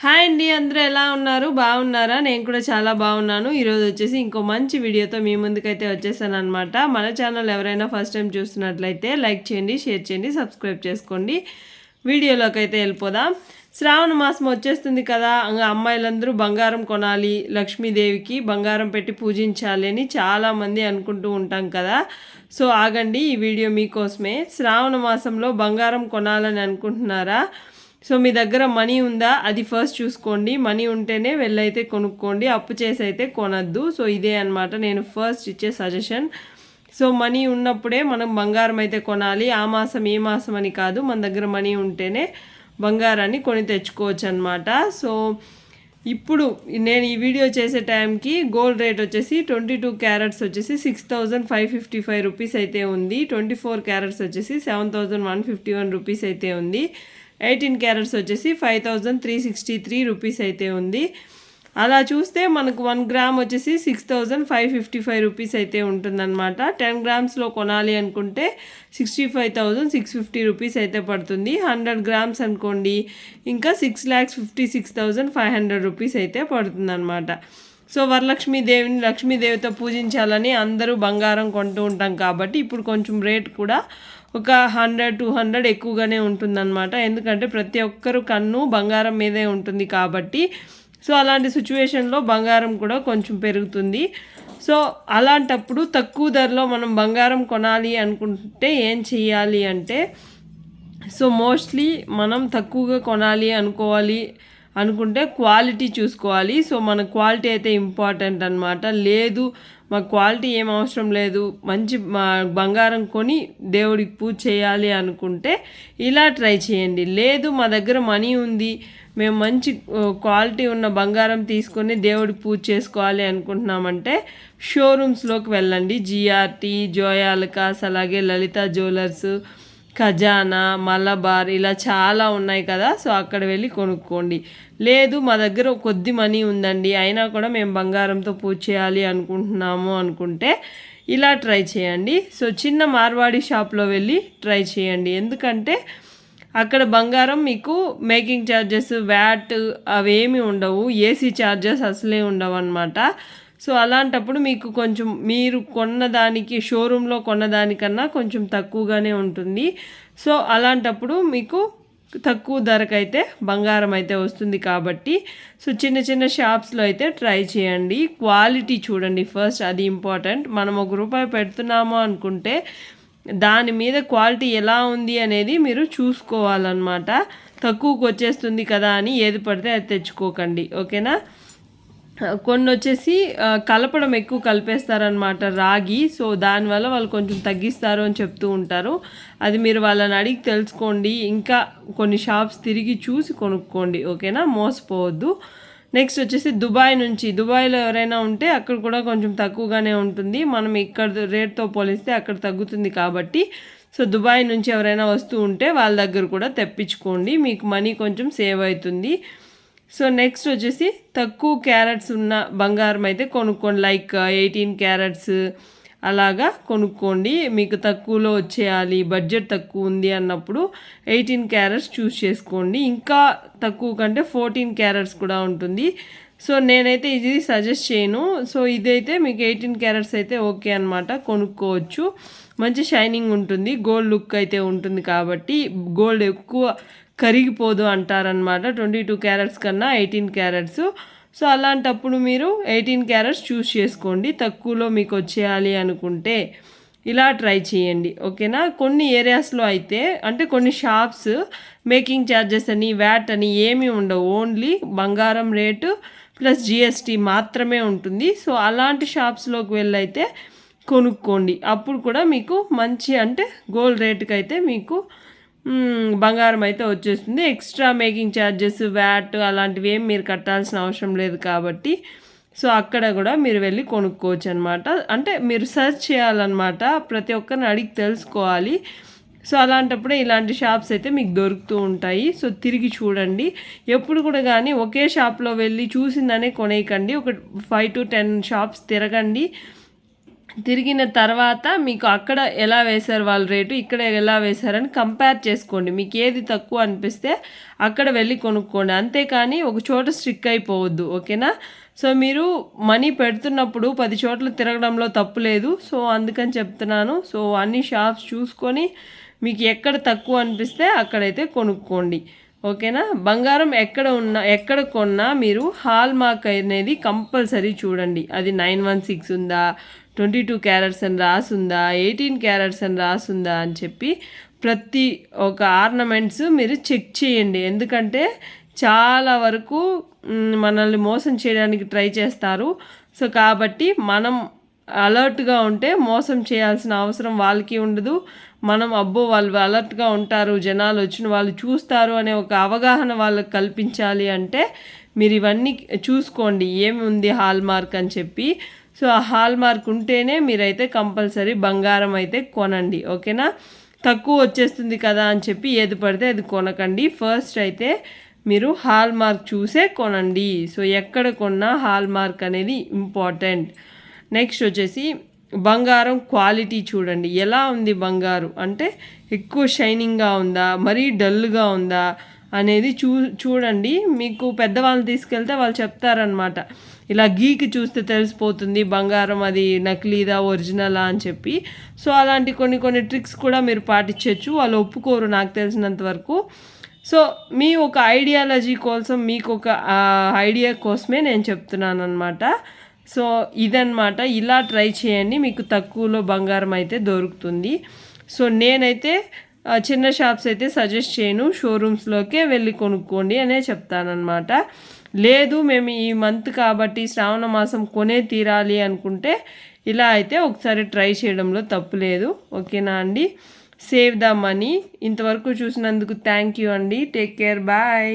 Hi అండి, అందరూ ఎలా ఉన్నారు? బాగున్నారా? నేను కూడా చాలా బాగున్నాను. ఈరోజు వచ్చేసి ఇంకో మంచి వీడియోతో మీ ముందుకైతే వచ్చేసాను అనమాట. మన ఛానల్ ఎవరైనా ఫస్ట్ టైం చూస్తున్నట్లయితే లైక్ చేయండి, షేర్ చేయండి, సబ్స్క్రైబ్ చేసుకోండి. వీడియోలోకి అయితే వెళ్ళిపోదాం. శ్రావణ మాసం వచ్చేస్తుంది కదా, అమ్మాయిలందరూ బంగారం కొనాలి, లక్ష్మీదేవికి బంగారం పెట్టి పూజించాలి అని చాలామంది అనుకుంటూ ఉంటాం కదా. సో ఆగండి, ఈ వీడియో మీకోసమే. శ్రావణ మాసంలో బంగారం కొనాలని అనుకుంటున్నారా? సో మీ దగ్గర మనీ ఉందా, అది ఫస్ట్ చూసుకోండి. మనీ ఉంటేనే వెళ్ళైతే కొనుక్కోండి, అప్పు చేసి అయితే కొనద్దు. సో ఇదే అనమాట నేను ఫస్ట్ ఇచ్చే సజెషన్. సో మనీ ఉన్నప్పుడే మనం బంగారం అయితే కొనాలి. ఆ మాసం ఈ మాసం అని కాదు, మన దగ్గర మనీ ఉంటేనే బంగారాన్ని కొని తెచ్చుకోవచ్చు అనమాట. సో ఇప్పుడు నేను ఈ వీడియో చేసే టైంకి గోల్డ్ రేట్ వచ్చేసి 22 క్యారెట్స్ వచ్చేసి 6555 రూపీస్ అయితే ఉంది. 24 క్యారెట్స్ వచ్చేసి 7151 రూపీస్ అయితే ఉంది. 18 క్యారెట్స్ వచ్చేసి 5363 రూపీస్ అయితే ఉంది. అలా చూస్తే మనకు 1 గ్రామ్ వచ్చేసి 6555 రూపీస్ అయితే ఉంటుందన్నమాట. 10 గ్రామ్స్లో కొనాలి అనుకుంటే 65,650 రూపీస్ అయితే పడుతుంది. 100 గ్రామ్స్ అనుకోండి, ఇంకా 6,56,500 రూపీస్ అయితే పడుతుందన్నమాట. సో వరలక్ష్మీదేవిని లక్ష్మీదేవితో పూజించాలని అందరూ బంగారం కొంటూ ఉంటాం కాబట్టి ఇప్పుడు కొంచెం రేట్ కూడా ఒక 100-200 ఎక్కువగానే ఉంటుందన్నమాట. ఎందుకంటే ప్రతి ఒక్కరు కన్ను బంగారం మీదే ఉంటుంది కాబట్టి. సో అలాంటి సిచ్యువేషన్లో బంగారం కూడా కొంచెం పెరుగుతుంది. సో అలాంటప్పుడు తక్కువ ధరలో మనం బంగారం కొనాలి అనుకుంటే ఏం చేయాలి అంటే, సో మోస్ట్లీ మనం తక్కువగా కొనాలి అనుకుంటే క్వాలిటీ చూసుకోవాలి. సో మన క్వాలిటీ అయితే ఇంపార్టెంట్ అనమాట. లేదు మా క్వాలిటీ ఏం అవసరం లేదు, మంచి బంగారం కొని దేవుడికి పూజ చేయాలి అనుకుంటే ఇలా ట్రై చేయండి. లేదు మా దగ్గర మనీ ఉంది, మేము మంచి క్వాలిటీ ఉన్న బంగారం తీసుకొని దేవుడికి పూజ చేసుకోవాలి అనుకుంటున్నామంటే షోరూమ్స్లోకి వెళ్ళండి. జిఆర్టీ, జోయాలకాస్, అలాగే లలిత జ్యువెలర్స్, ఖజానా, మలబార్ ఇలా చాలా ఉన్నాయి కదా. సో అక్కడ వెళ్ళి కొనుక్కోండి. లేదు మా దగ్గర కొద్ది మనీ ఉందండి, అయినా కూడా మేము బంగారంతో పూజ చేయాలి అనుకుంటున్నాము అనుకుంటే ఇలా ట్రై చేయండి. సో చిన్న మార్వాడి షాప్లో వెళ్ళి ట్రై చేయండి. ఎందుకంటే అక్కడ బంగారం మీకు మేకింగ్ ఛార్జెస్, వ్యాట్ అవేమీ ఉండవు, ఏసీ ఛార్జెస్ అసలే ఉండవు అన్నమాట. సో అలాంటప్పుడు మీకు కొంచెం మీరు కొన్నదానికి షోరూంలో కొన్నదానికన్నా కొంచెం తక్కువగానే ఉంటుంది. సో అలాంటప్పుడు మీకు తక్కువ ధరకైతే బంగారం అయితే వస్తుంది కాబట్టి సో చిన్న చిన్న షాప్స్లో అయితే ట్రై చేయండి. క్వాలిటీ చూడండి ఫస్ట్, అది ఇంపార్టెంట్. మనం ₹1 పెడుతున్నాము అనుకుంటే దాని మీద క్వాలిటీ ఎలా ఉంది అనేది మీరు చూసుకోవాలన్నమాట. తక్కువకి వచ్చేస్తుంది కదా అని ఏది పడితే అది తెచ్చుకోకండి, ఓకేనా. కొన్ని వచ్చేసి కలపడం ఎక్కువ కలిపేస్తారనమాట రాగి. సో దానివల్ల వాళ్ళు కొంచెం తగ్గిస్తారు అని చెప్తూ ఉంటారు. అది మీరు వాళ్ళని అడిగి తెలుసుకోండి. ఇంకా కొన్ని షాప్స్ తిరిగి చూసి కొనుక్కోండి, ఓకేనా, మోసపోవద్దు. నెక్స్ట్ వచ్చేసి దుబాయ్లో ఎవరైనా ఉంటే అక్కడ కూడా కొంచెం తక్కువగానే ఉంటుంది. మనం ఇక్కడ రేట్తో పోలిస్తే అక్కడ తగ్గుతుంది కాబట్టి సో దుబాయ్ నుంచి ఎవరైనా వస్తూ ఉంటే వాళ్ళ దగ్గర కూడా తెప్పించుకోండి, మీకు మనీ కొంచెం సేవ్ అవుతుంది. సో నెక్స్ట్ వచ్చేసి తక్కువ క్యారెట్స్ ఉన్న బంగారం అయితే కొనుక్కోండి. లైక్ 18 క్యారెట్స్ అలాగా కొనుక్కోండి. మీకు తక్కువలో వచ్చేయాలి, బడ్జెట్ తక్కువ ఉంది అన్నప్పుడు 18 క్యారెట్స్ చూస్ చేసుకోండి. ఇంకా తక్కువ కంటే 14 క్యారెట్స్ కూడా ఉంటుంది. సో నేనైతే ఇది సజెస్ట్ చేయను. సో ఇదైతే మీకు 18 క్యారెట్స్ అయితే ఓకే అనమాట, కొనుక్కోవచ్చు. మంచి షైనింగ్ ఉంటుంది, గోల్డ్ లుక్ అయితే ఉంటుంది కాబట్టి గోల్డ్ ఎక్కువ కరిగిపోదు అంటారనమాట 22 క్యారెట్స్ కన్నా 18 క్యారెట్స్. సో అలాంటప్పుడు మీరు 18 క్యారెట్స్ చూస్ చేసుకోండి. తక్కువలో మీకు వచ్చేయాలి అనుకుంటే ఇలా ట్రై చేయండి, ఓకేనా. కొన్ని ఏరియాస్లో అయితే అంటే కొన్ని షాప్స్ మేకింగ్ ఛార్జెస్ అని, వ్యాట్ అని ఏమీ ఉండవు, ఓన్లీ బంగారం రేటు ప్లస్ జిఎస్టీ మాత్రమే ఉంటుంది. సో అలాంటి షాప్స్లోకి వెళ్ళైతే కొనుక్కోండి. అప్పుడు కూడా మీకు మంచి అంటే గోల్డ్ రేటుకి అయితే మీకు బంగారం అయితే వచ్చేస్తుంది. ఎక్స్ట్రా మేకింగ్ ఛార్జెస్, వ్యాట్ అలాంటివి ఏం మీరు కట్టాల్సిన అవసరం లేదు కాబట్టి సో అక్కడ కూడా మీరు వెళ్ళి కొనుక్కోవచ్చు అనమాట. అంటే మీరు సెర్చ్ చేయాలన్నమాట, ప్రతి ఒక్కరిని అడిగి తెలుసుకోవాలి. సో అలాంటప్పుడే ఇలాంటి షాప్స్ అయితే మీకు దొరుకుతూ ఉంటాయి. సో తిరిగి చూడండి. ఎప్పుడు కూడా కానీ ఒకే షాప్లో వెళ్ళి చూసిందనే కొనేయకండి. ఒక 5 to 10 షాప్స్ తిరగండి, తిరిగిన తర్వాత మీకు అక్కడ ఎలా వేశారు వాళ్ళ రేటు, ఇక్కడ ఎలా వేశారని కంపేర్ చేసుకోండి. మీకు ఏది తక్కువ అనిపిస్తే అక్కడ వెళ్ళి కొనుక్కోండి. అంతేకాని ఒక చోట స్ట్రిక్ అయిపోవద్దు. ఓకేనా? సో మీరు మనీ పెడుతున్నప్పుడు 10 చోట్ల తిరగడంలో తప్పు లేదు. సో అందుకని చెప్తున్నాను. సో అన్ని షాప్స్ చూసుకొని మీకు ఎక్కడ తక్కువ అనిపిస్తే అక్కడైతే కొనుక్కోండి. ఓకేనా? బంగారం ఎక్కడ కొన్నా మీరు హాల్ మార్క్ అనేది కంపల్సరీ చూడండి. అది 916 ఉందా, 22 క్యారెట్స్ అని రాసుందా, 18 క్యారెట్స్ అని రాసుందా అని చెప్పి ప్రతి ఒక ఆర్నమెంట్స్ మీరు చెక్ చేయండి. ఎందుకంటే చాలా వరకు మనల్ని మోసం చేయడానికి ట్రై చేస్తారు. సో కాబట్టి మనం అలర్ట్గా ఉంటే మోసం చేయాల్సిన అవసరం వాళ్ళకి ఉండదు. మనం అబ్బో వాళ్ళు అలర్ట్గా ఉంటారు, జనాలు వచ్చిన వాళ్ళు చూస్తారు అనే ఒక అవగాహన వాళ్ళకి కల్పించాలి అంటే మీరు ఇవన్నీ చూసుకోండి ఏమి ఉంది హాల్ మార్క్ అని చెప్పి. సో ఆ హాల్ మార్క్ ఉంటేనే మీరైతే కంపల్సరీ బంగారం అయితే కొనండి. ఓకేనా? తక్కువ వచ్చేస్తుంది కదా అని చెప్పి ఏది పడితే అది కొనకండి. ఫస్ట్ అయితే మీరు హాల్ మార్క్ చూసే కొనండి. సో ఎక్కడ కొన్నా హాల్ మార్క్ అనేది ఇంపార్టెంట్. నెక్స్ట్ వచ్చేసి బంగారం క్వాలిటీ చూడండి. ఎలా ఉంది బంగారు అంటే ఎక్కువ షైనింగ్గా ఉందా, మరీ డల్గా ఉందా అనేది చూడండి. మీకు పెద్దవాళ్ళని తీసుకెళ్తే వాళ్ళు చెప్తారనమాట, ఇలా గీకి చూస్తే తెలిసిపోతుంది బంగారం అది నకిలీదా ఒరిజినలా అని చెప్పి. సో అలాంటి కొన్ని ట్రిక్స్ కూడా మీరు పాటించవచ్చు. వాళ్ళు ఒప్పుకోరు నాకు తెలిసినంత వరకు. సో మీ ఒక ఐడియాలజీ కోసం, మీకు ఒక ఐడియా కోసమే నేను చెప్తున్నాను అనమాట. సో ఇదన్నమాట, ఇలా ట్రై చేయండి, మీకు తక్కువలో బంగారం అయితే దొరుకుతుంది. సో నేనైతే చిన్న షాప్స్ అయితే సజెస్ట్ చేయను, షోరూమ్స్లోకే వెళ్ళి కొనుక్కోండి అనే చెప్తానన్నమాట. లేదు మేము ఈ మంత్ కాబట్టి శ్రావణ మాసం కొనే తీరాలి అనుకుంటే ఇలా అయితే ఒకసారి ట్రై చేయడంలో తప్పు లేదు. ఓకేనా అండి? Save the money. ఇంతవరకు చూసినందుకు థ్యాంక్ యూ అండి. Take care, bye.